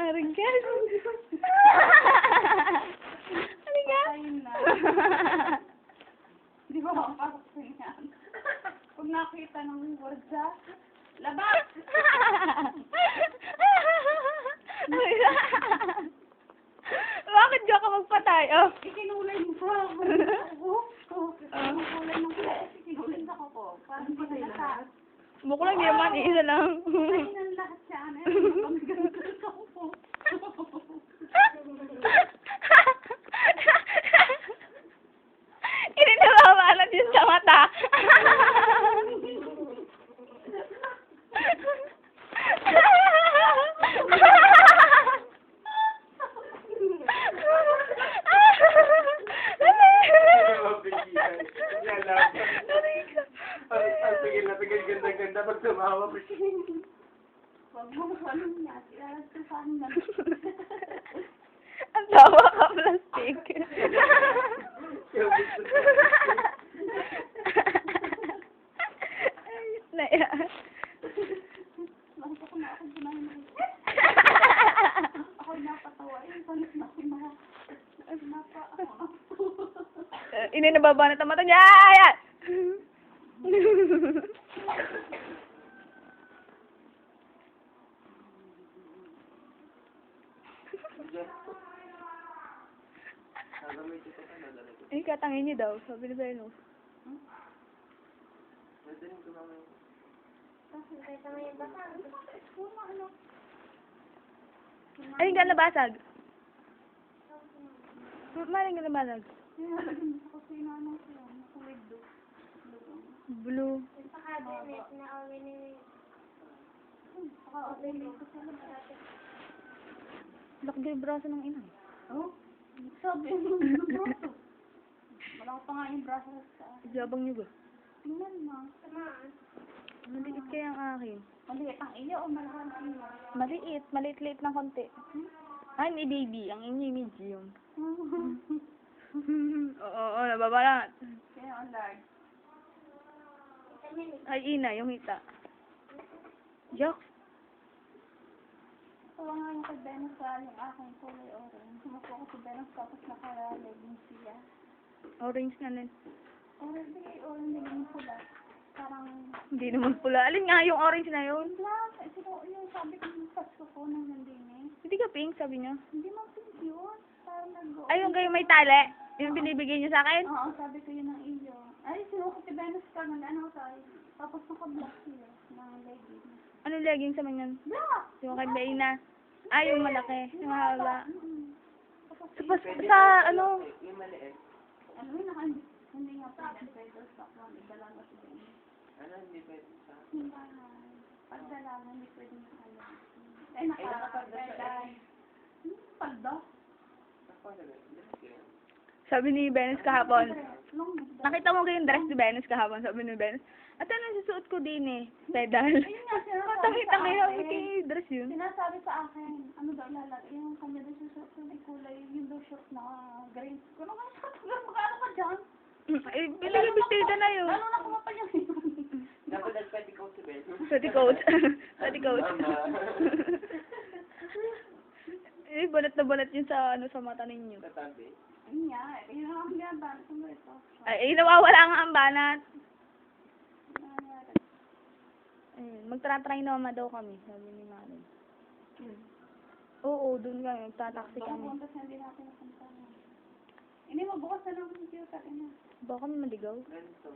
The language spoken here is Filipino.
Arigyan. Arigyan. Di ba makapasok sa yan? Pag nakita ng word sa labas! Bakit ka magpatay? Oh. Ikinulay mo pa. Ikinulay mo pa. Ikinulay ako po. Parang hindi na lahat. Mukha lang naman, isa lang. Ay, nang lahat siya. Ano yun? Ako po. Hindi nababalat yun sa mata. Tigil ganda-ganda pag tumawa. Huwag mo masalang niya. Ilalas ko sa akin na. Ang tawa ka, plastic. Ayos na yan. Bakit ako na ako ginahin? Ako napatawa. Palit na ako na. Ini nababanat ang mata niya. Ayan! Eh, katangin niyo daw. Sabi ni Venus. Ay, ka nabasag. Maring ka nabasag. Blue. Laki yung braso ng ina. Oh? Sabi mo, braso. Malaki pa nga yung braso sa akin. Jabang niyo ba? Tingnan mo. Tamaan. Maliit kaya ang akin. Maliit ang iyo o malaki ang iyo? Maliit. Maliit-liit ng konti. Ay, may baby. Ang inyo medium. Oo, nababalat. Kaya ang large. Ay, ina, yung hita. Joke. Tawa nga yung kay Venus sa yung aking kulay orange. Sumuko ko si Venus tapos naka-leggings siya. Orange na rin. Orange din yung pula. Parang... Hindi naman pula. Alin nga yung orange na yun? Lang, yung sabi ko yung pasko ko nang nandini. Hindi ka pink, sabi niya. Hindi mo pink yun. Parang nag-go. Ay, yung kayo may tali. Yung binibigay niyo sa akin? Oo, sabi ko yun ng iyo. Ay, sinuko si Venus ka ng ano tayo. Tapos naka-black siya ng leggings. Anong leggings naman yun? Black! Yung kay Baina. Ay, yung malaki. Yung mahaba. Tapos, Tapos sa ano? Yung maliit. ano yun, hindi nga pa yung feather stock lang. Idala na si Venus. Ano, hindi pwede sa... Hindi. Pagdala na, hindi pwede nakala. Ay, nakapagdala. Palda? Sabi ni Venus kahapon. Nakita mo yung dress ni Venus kahapon, sabi ni Venus. At ano susuot ko din eh? Pedal. Ayun nga, sinasabi sa Tangitang akin. yung dress yun. Sinasabi sa akin, ano daw ilalagay, yung kanya daw susuot ko ng kulay, yung daw short na green. Kung ano ka, magkano ka dyan? Eh, bilhin bestida na yun. Lalo na kumapal yung Dapat nagpetticoat si Ben. Petticoat. Petticoat. Eh, banat na banat yun sa, ano, sa mata ninyo. Tatabi. Ayun nga, yun ang mga ba, kung ito. Ay, nawawala nga ang banat. Ayun, magtra-try naman daw kami, sabi ni Mami. Oo, dun kami, magtataksi kami. Pumunta sa hindi natin napunta. Hindi mo, bukas na lang yung computer. Baka kami maligaw. Ganito.